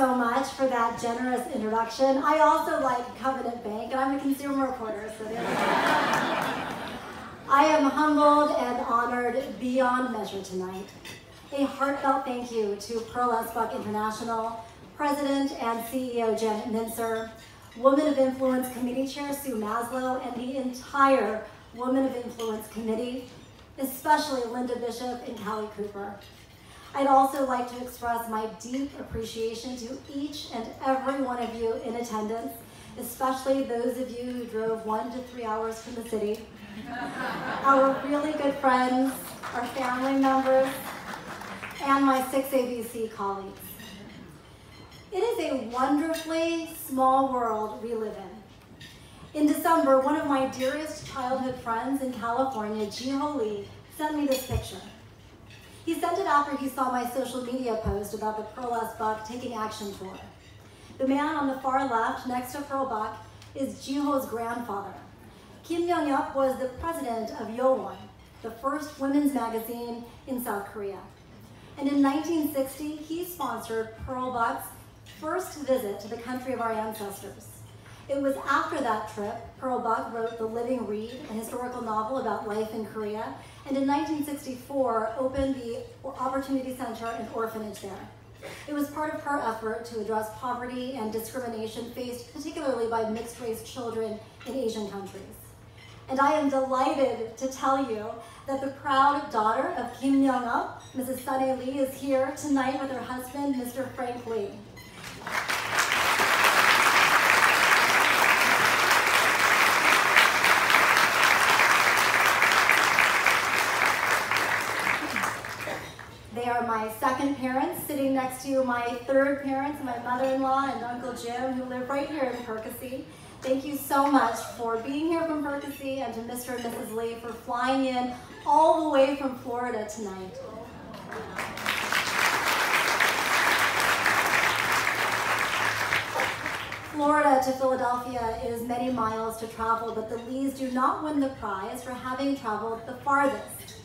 so much for that generous introduction. I also like Covenant Bank, and I'm a consumer reporter, so there we go. I am humbled and honored beyond measure tonight. A heartfelt thank you to Pearl S. Buck International, President and CEO Janet Mincer, Women of Influence Committee Chair Sue Maslow, and the entire Women of Influence Committee, especially Linda Bishop and Callie Cooper. I'd also like to express my deep appreciation to each and every one of you in attendance, especially those of you who drove 1 to 3 hours from the city, our really good friends, our family members, and my 6ABC colleagues. It is a wonderfully small world we live in. In December, one of my dearest childhood friends in California, Jiho Lee, sent me this picture. He sent it after he saw my social media post about the Pearl S. Buck Taking Action Tour. The man on the far left, next to Pearl Buck, is Jiho's grandfather. Kim Young-yup was the president of Yowon, the first women's magazine in South Korea. And in 1960, he sponsored Pearl Buck's first visit to the country of our ancestors. It was after that trip, Pearl Buck wrote The Living Reed, a historical novel about life in Korea, and in 1964 opened the Opportunity Center and orphanage there. It was part of her effort to address poverty and discrimination faced particularly by mixed-race children in Asian countries. And I am delighted to tell you that the proud daughter of Kim Young-up, Mrs. Sunny Lee, is here tonight with her husband, Mr. Frank Lee. They are my second parents, sitting next to my third parents, my mother-in-law and Uncle Jim, who live right here in Percy. Thank you so much for being here from Percy, and to Mr. and Mrs. Lee for flying in all the way from Florida tonight. Florida to Philadelphia is many miles to travel, but the Lees do not win the prize for having traveled the farthest.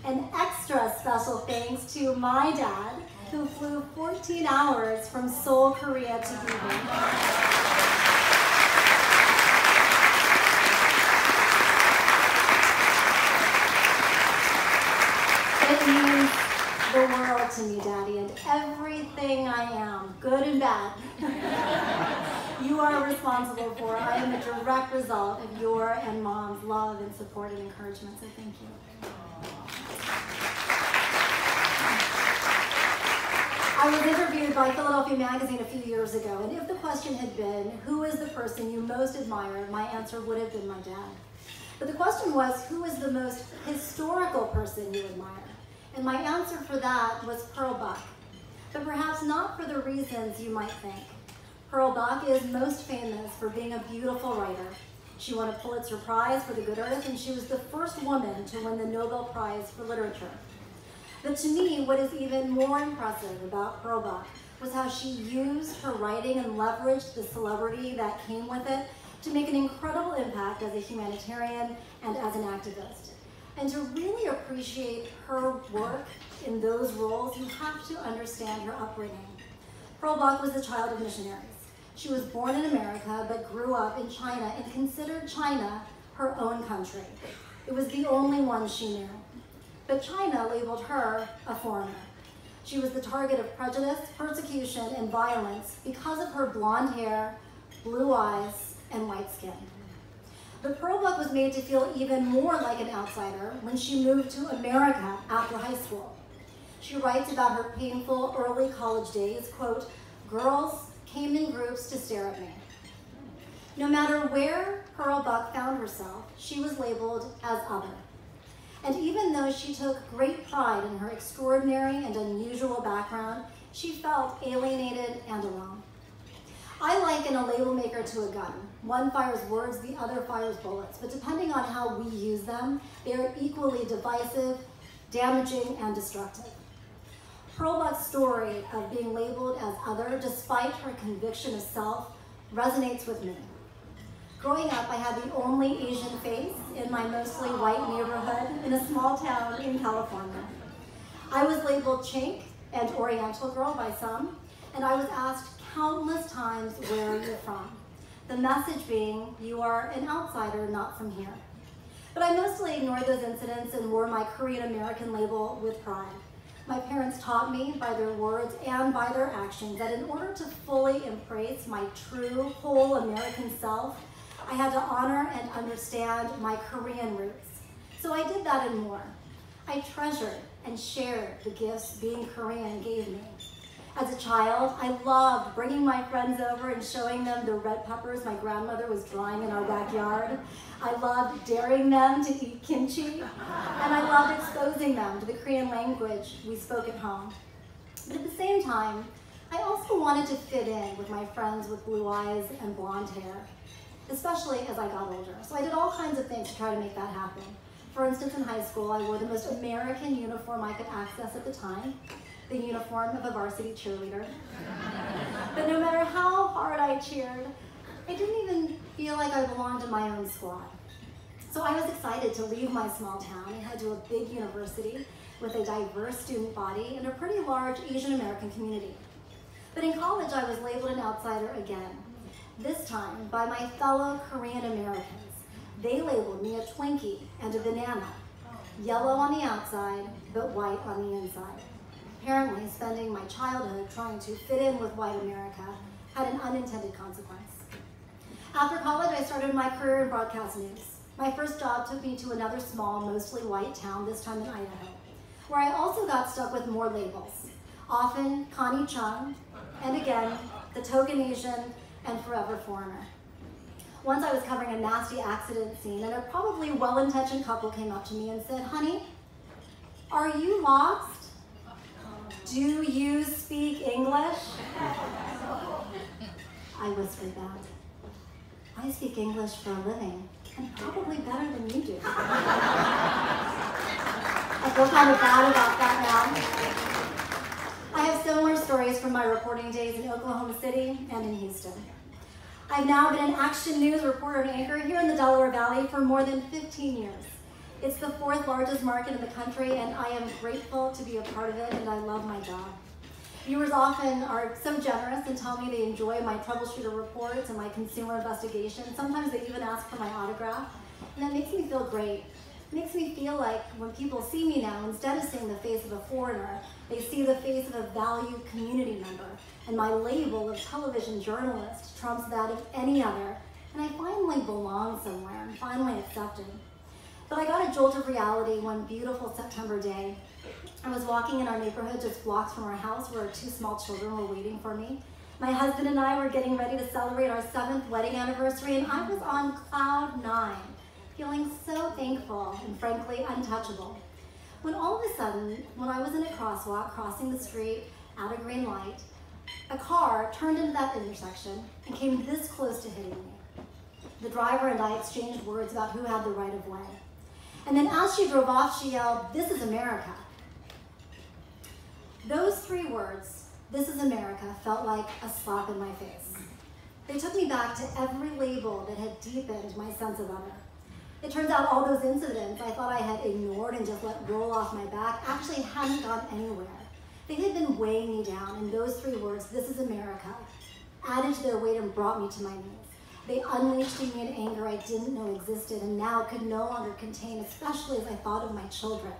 An extra special thanks to my dad, who flew 14 hours from Seoul, Korea to be here. It means the world to me, Daddy, and everything I am, good and bad, you are responsible for. I am a direct result of your and Mom's love and support and encouragement, so thank you. I was interviewed by Philadelphia Magazine a few years ago, and if the question had been, who is the person you most admire, my answer would have been my dad. But the question was, who is the most historical person you admire? And my answer for that was Pearl Buck, but perhaps not for the reasons you might think. Pearl Buck is most famous for being a beautiful writer. She won a Pulitzer Prize for The Good Earth, and she was the first woman to win the Nobel Prize for Literature. But to me, what is even more impressive about Pearl Buck was how she used her writing and leveraged the celebrity that came with it to make an incredible impact as a humanitarian and as an activist. And to really appreciate her work in those roles, you have to understand her upbringing. Pearl Buck was the child of missionaries. She was born in America, but grew up in China and considered China her own country. It was the only one she knew. But China labeled her a foreigner. She was the target of prejudice, persecution, and violence because of her blonde hair, blue eyes, and white skin. But Pearl Buck was made to feel even more like an outsider when she moved to America after high school. She writes about her painful early college days, quote, "Girls came in groups to stare at me." No matter where Pearl Buck found herself, she was labeled as other. And even though she took great pride in her extraordinary and unusual background, she felt alienated and alone. I liken a label maker to a gun. One fires words, the other fires bullets, but depending on how we use them, they are equally divisive, damaging, and destructive. Pearl Buck's story of being labeled as other, despite her conviction of self, resonates with me. Growing up, I had the only Asian face in my mostly white neighborhood in a small town in California. I was labeled chink and Oriental girl by some, and I was asked countless times where you're from. The message being, you are an outsider, not from here. But I mostly ignored those incidents and wore my Korean American label with pride. My parents taught me by their words and by their actions that in order to fully embrace my true, whole American self, I had to honor and understand my Korean roots. So I did that and more. I treasured and shared the gifts being Korean gave me. As a child, I loved bringing my friends over and showing them the red peppers my grandmother was drying in our backyard. I loved daring them to eat kimchi, and I loved exposing them to the Korean language we spoke at home. But at the same time, I also wanted to fit in with my friends with blue eyes and blonde hair, especially as I got older. So I did all kinds of things to try to make that happen. For instance, in high school, I wore the most American uniform I could access at the time, the uniform of a varsity cheerleader. But no matter how hard I cheered, I didn't even feel like I belonged in my own squad. So I was excited to leave my small town and head to a big university with a diverse student body and a pretty large Asian American community. But in college, I was labeled an outsider again, this time by my fellow Korean Americans. They labeled me a Twinkie and a banana, yellow on the outside, but white on the inside. Apparently, spending my childhood trying to fit in with white America had an unintended consequence. After college, I started my career in broadcast news. My first job took me to another small, mostly white town, this time in Idaho, where I also got stuck with more labels, often Connie Chung, and again, the token Asian and forever foreigner. Once I was covering a nasty accident scene, and a probably well-intentioned couple came up to me and said, "Honey, are you lost? Do you speak English?" I whispered back, "I speak English for a living, and probably better than you do." I feel kind of bad about that now. I have similar stories from my reporting days in Oklahoma City and in Houston. I've now been an action news reporter and anchor here in the Delaware Valley for more than 15 years. It's the 4th largest market in the country, and I am grateful to be a part of it, and I love my job. Viewers often are so generous and tell me they enjoy my troubleshooter reports and my consumer investigations. Sometimes they even ask for my autograph, and that makes me feel great. It makes me feel like when people see me now, instead of seeing the face of a foreigner, they see the face of a valued community member, and my label of television journalist trumps that of any other, and I finally belong somewhere. I'm finally accepted. But I got a jolt of reality one beautiful September day. I was walking in our neighborhood just blocks from our house where our 2 small children were waiting for me. My husband and I were getting ready to celebrate our 7th wedding anniversary, and I was on cloud 9, feeling so thankful and frankly untouchable. When all of a sudden, when I was in a crosswalk crossing the street at a green light, a car turned into that intersection and came this close to hitting me. The driver and I exchanged words about who had the right of way. And then as she drove off, she yelled, "This is America." Those 3 words, "This is America," felt like a slap in my face. They took me back to every label that had deepened my sense of other. It turns out all those incidents I thought I had ignored and just let roll off my back actually hadn't gone anywhere. They had been weighing me down, and those 3 words, "This is America," added to their weight and brought me to my knees. They unleashed in me an anger I didn't know existed and now could no longer contain, especially as I thought of my children,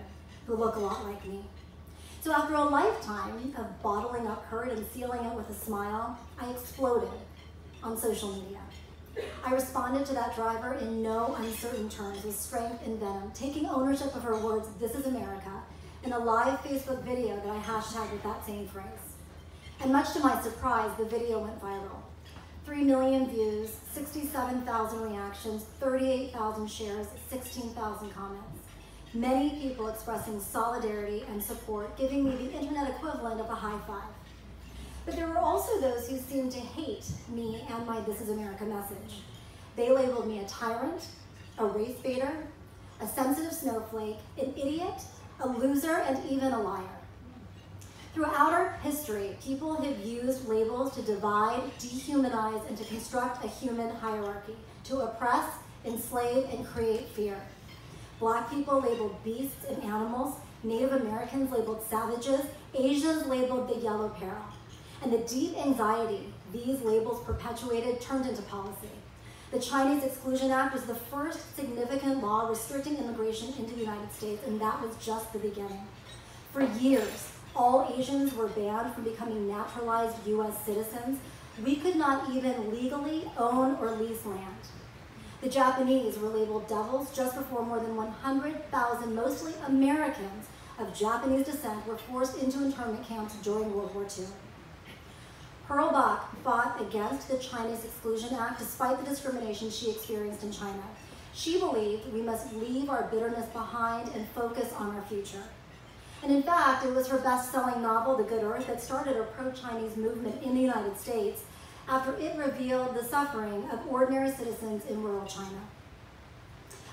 who look a lot like me. So after a lifetime of bottling up hurt and sealing it with a smile, I exploded on social media. I responded to that driver in no uncertain terms with strength and venom, taking ownership of her words, "This is America," in a live Facebook video that I hashtagged with that same phrase. And much to my surprise, the video went viral. 3 million views, 67,000 reactions, 38,000 shares, 16,000 comments. Many people expressing solidarity and support, giving me the internet equivalent of a high five. But there were also those who seemed to hate me and my "This is America" message. They labeled me a tyrant, a race baiter, a sensitive snowflake, an idiot, a loser, and even a liar. Throughout our history, people have used labels to divide, dehumanize, and to construct a human hierarchy, to oppress, enslave, and create fear. Black people labeled beasts and animals, Native Americans labeled savages, Asians labeled the yellow peril. And the deep anxiety these labels perpetuated turned into policy. The Chinese Exclusion Act was the first significant law restricting immigration into the United States, and that was just the beginning. For years, all Asians were banned from becoming naturalized US citizens. We could not even legally own or lease land. The Japanese were labeled devils just before more than 100,000, mostly Americans, of Japanese descent were forced into internment camps during World War II. Pearl Bach fought against the Chinese Exclusion Act despite the discrimination she experienced in China. She believed we must leave our bitterness behind and focus on our future. And in fact, it was her best-selling novel, The Good Earth, that started a pro-Chinese movement in the United States after it revealed the suffering of ordinary citizens in rural China.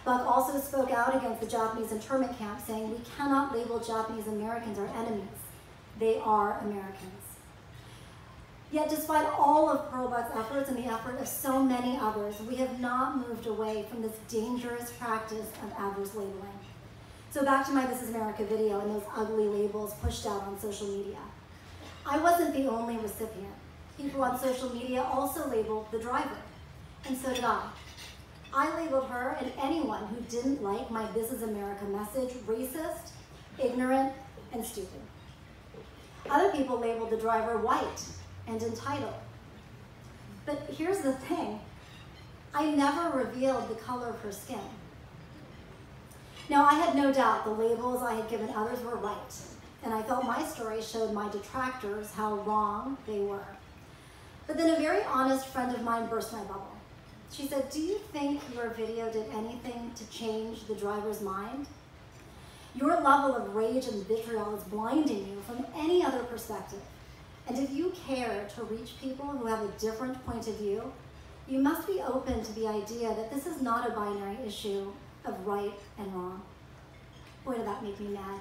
Bach also spoke out against the Japanese internment camp, saying, "We cannot label Japanese Americans our enemies. They are Americans." Yet despite all of Pearl Bach's efforts and the effort of so many others, we have not moved away from this dangerous practice of adverse labeling. So back to my This Is America video and those ugly labels pushed out on social media. I wasn't the only recipient. People on social media also labeled the driver, and so did I. I labeled her and anyone who didn't like my This Is America message racist, ignorant, and stupid. Other people labeled the driver white and entitled. But here's the thing, I never revealed the color of her skin. Now, I had no doubt the labels I had given others were right, and I felt my story showed my detractors how wrong they were. But then a very honest friend of mine burst my bubble. She said, "Do you think your video did anything to change the driver's mind? Your level of rage and vitriol is blinding you from any other perspective. And if you care to reach people who have a different point of view, you must be open to the idea that this is not a binary issue of right and wrong." Boy, did that make me mad.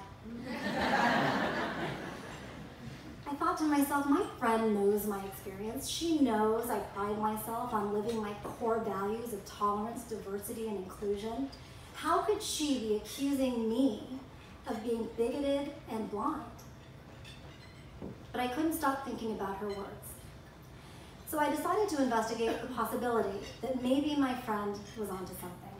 I thought to myself, my friend knows my experience. She knows I pride myself on living my core values of tolerance, diversity, and inclusion. How could she be accusing me of being bigoted and blind? But I couldn't stop thinking about her words. So I decided to investigate the possibility that maybe my friend was onto something.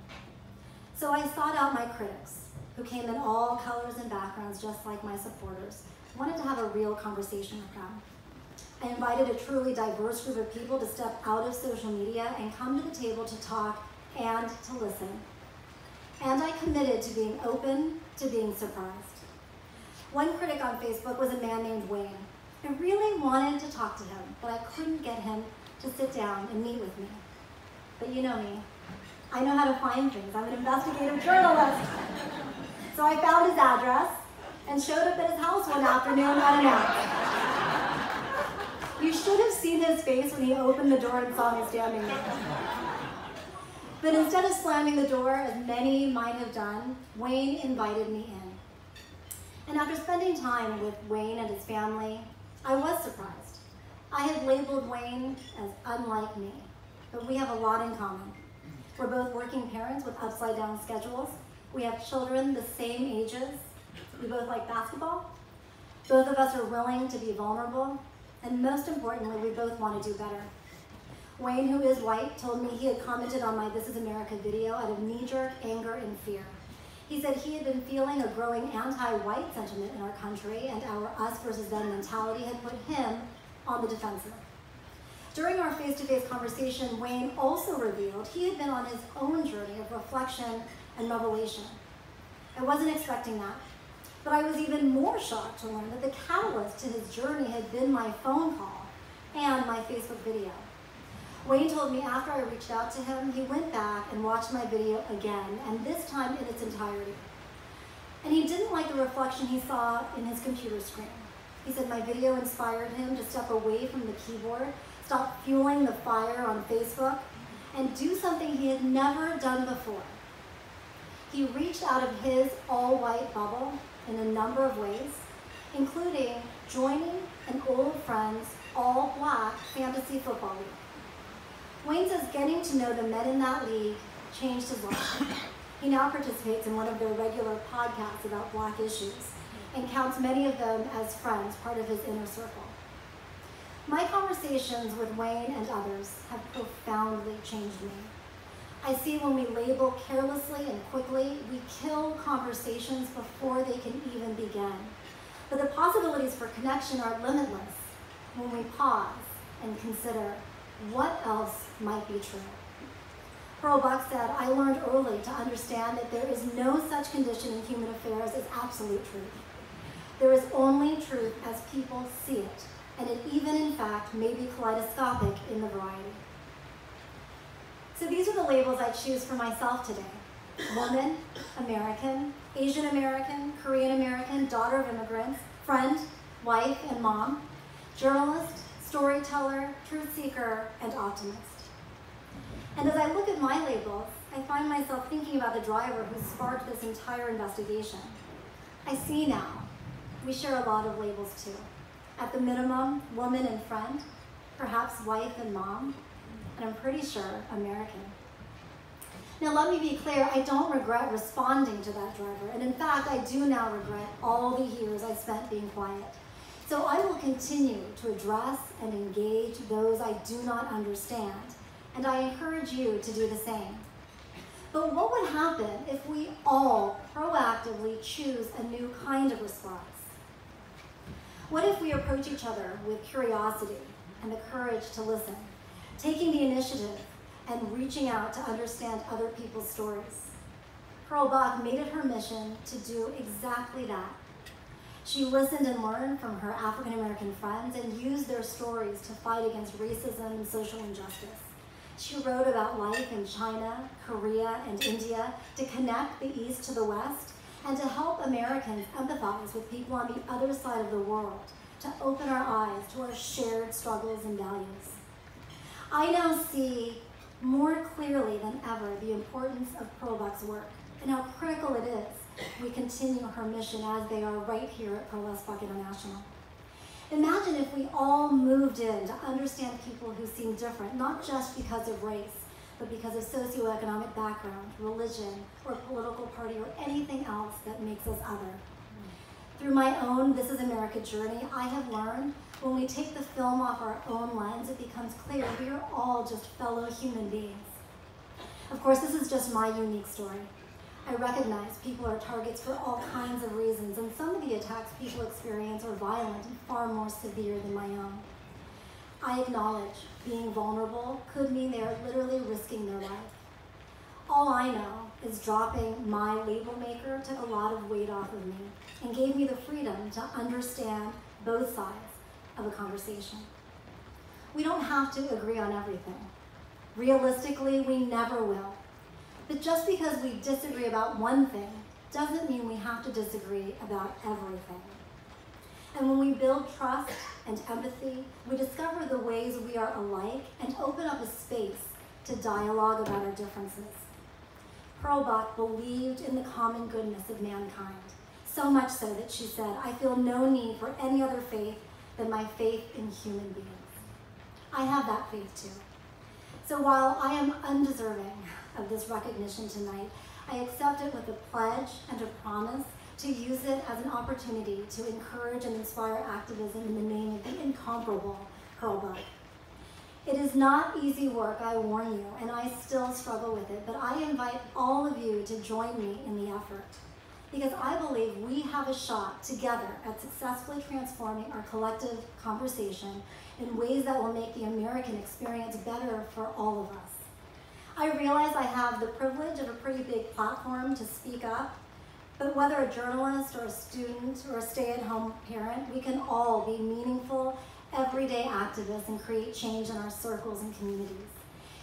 So I sought out my critics, who came in all colors and backgrounds just like my supporters. I wanted to have a real conversation with them. I invited a truly diverse group of people to step out of social media and come to the table to talk and to listen. And I committed to being open to being surprised. One critic on Facebook was a man named Wayne. I really wanted to talk to him, but I couldn't get him to sit down and meet with me. But you know me. I know how to find things. I'm an investigative journalist. So I found his address and showed up at his house one afternoon unannounced. You should have seen his face when he opened the door and saw me standing there. But instead of slamming the door, as many might have done, Wayne invited me in. And after spending time with Wayne and his family, I was surprised. I had labeled Wayne as unlike me, but we have a lot in common. We're both working parents with upside-down schedules. We have children the same ages. We both like basketball. Both of us are willing to be vulnerable. And most importantly, we both want to do better. Wayne, who is white, told me he had commented on my This Is America video out of knee-jerk anger and fear. He said he had been feeling a growing anti-white sentiment in our country, and our us versus them mentality had put him on the defensive. During our face-to-face conversation, Wayne also revealed he had been on his own journey of reflection and revelation. I wasn't expecting that, but I was even more shocked to learn that the catalyst to his journey had been my phone call and my Facebook video. Wayne told me after I reached out to him, he went back and watched my video again, and this time in its entirety. And he didn't like the reflection he saw in his computer screen. He said my video inspired him to step away from the keyboard, stop fueling the fire on Facebook, and do something he had never done before. He reached out of his all-white bubble in a number of ways, including joining an old friend's all-black fantasy football league. Wayne says getting to know the men in that league changed his life. He now participates in one of their regular podcasts about Black issues and counts many of them as friends, part of his inner circle. My conversations with Wayne and others have profoundly changed me. I see when we label carelessly and quickly, we kill conversations before they can even begin. But the possibilities for connection are limitless when we pause and consider what else might be true. Pearl Buck said, "I learned early to understand that there is no such condition in human affairs as absolute truth. There is only truth as people see it, and it even, in fact, may be kaleidoscopic in the variety." So these are the labels I choose for myself today. Woman, American, Asian American, Korean American, daughter of immigrants, friend, wife, and mom, journalist, storyteller, truth seeker, and optimist. And as I look at my labels, I find myself thinking about the driver who sparked this entire investigation. I see now, we share a lot of labels too. At the minimum, woman and friend, perhaps wife and mom, and I'm pretty sure American. Now let me be clear, I don't regret responding to that driver, and in fact, I do now regret all the years I spent being quiet. So I will continue to address and engage those I do not understand, and I encourage you to do the same. But what would happen if we all proactively choose a new kind of response? What if we approach each other with curiosity and the courage to listen, taking the initiative and reaching out to understand other people's stories? Pearl Buck made it her mission to do exactly that. She listened and learned from her African American friends and used their stories to fight against racism and social injustice. She wrote about life in China, Korea, and India to connect the East to the West and to help Americans empathize with people on the other side of the world, to open our eyes to our shared struggles and values. I now see more clearly than ever the importance of Pearl Buck's work and how critical it is we continue her mission as they are right here at Pearl Buck International. Imagine if we all moved in to understand people who seem different, not just because of race, but because of socioeconomic background, religion, or political party, or anything else that makes us other. Through my own This Is America journey, I have learned when we take the film off our own lens, it becomes clear we are all just fellow human beings. Of course, this is just my unique story. I recognize people are targets for all kinds of reasons, and some of the attacks people experience are violent and far more severe than my own. I acknowledge being vulnerable could mean they are literally risking their life. All I know is dropping my label maker took a lot of weight off of me and gave me the freedom to understand both sides of a conversation. We don't have to agree on everything. Realistically, we never will. But just because we disagree about one thing doesn't mean we have to disagree about everything. And when we build trust and empathy, we discover the ways we are alike and open up a space to dialogue about our differences. Pearl Buck believed in the common goodness of mankind, so much so that she said, "I feel no need for any other faith than my faith in human beings." I have that faith too. So while I am undeserving of this recognition tonight, I accept it with a pledge and a promise to use it as an opportunity to encourage and inspire activism in the name of the incomparable Pearl Buck. It is not easy work, I warn you, and I still struggle with it, but I invite all of you to join me in the effort, because I believe we have a shot together at successfully transforming our collective conversation in ways that will make the American experience better for all of us. I realize I have the privilege of a pretty big platform to speak up, but whether a journalist or a student or a stay-at-home parent, we can all be meaningful, everyday activists and create change in our circles and communities.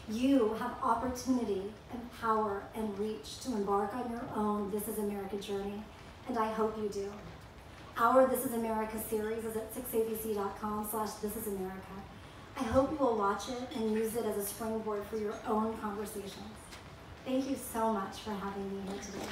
You have opportunity and power and reach to embark on your own This Is America journey, and I hope you do. Our This Is America series is at 6abc.com/thisisamerica. I hope you will watch it and use it as a springboard for your own conversations. Thank you so much for having me here today.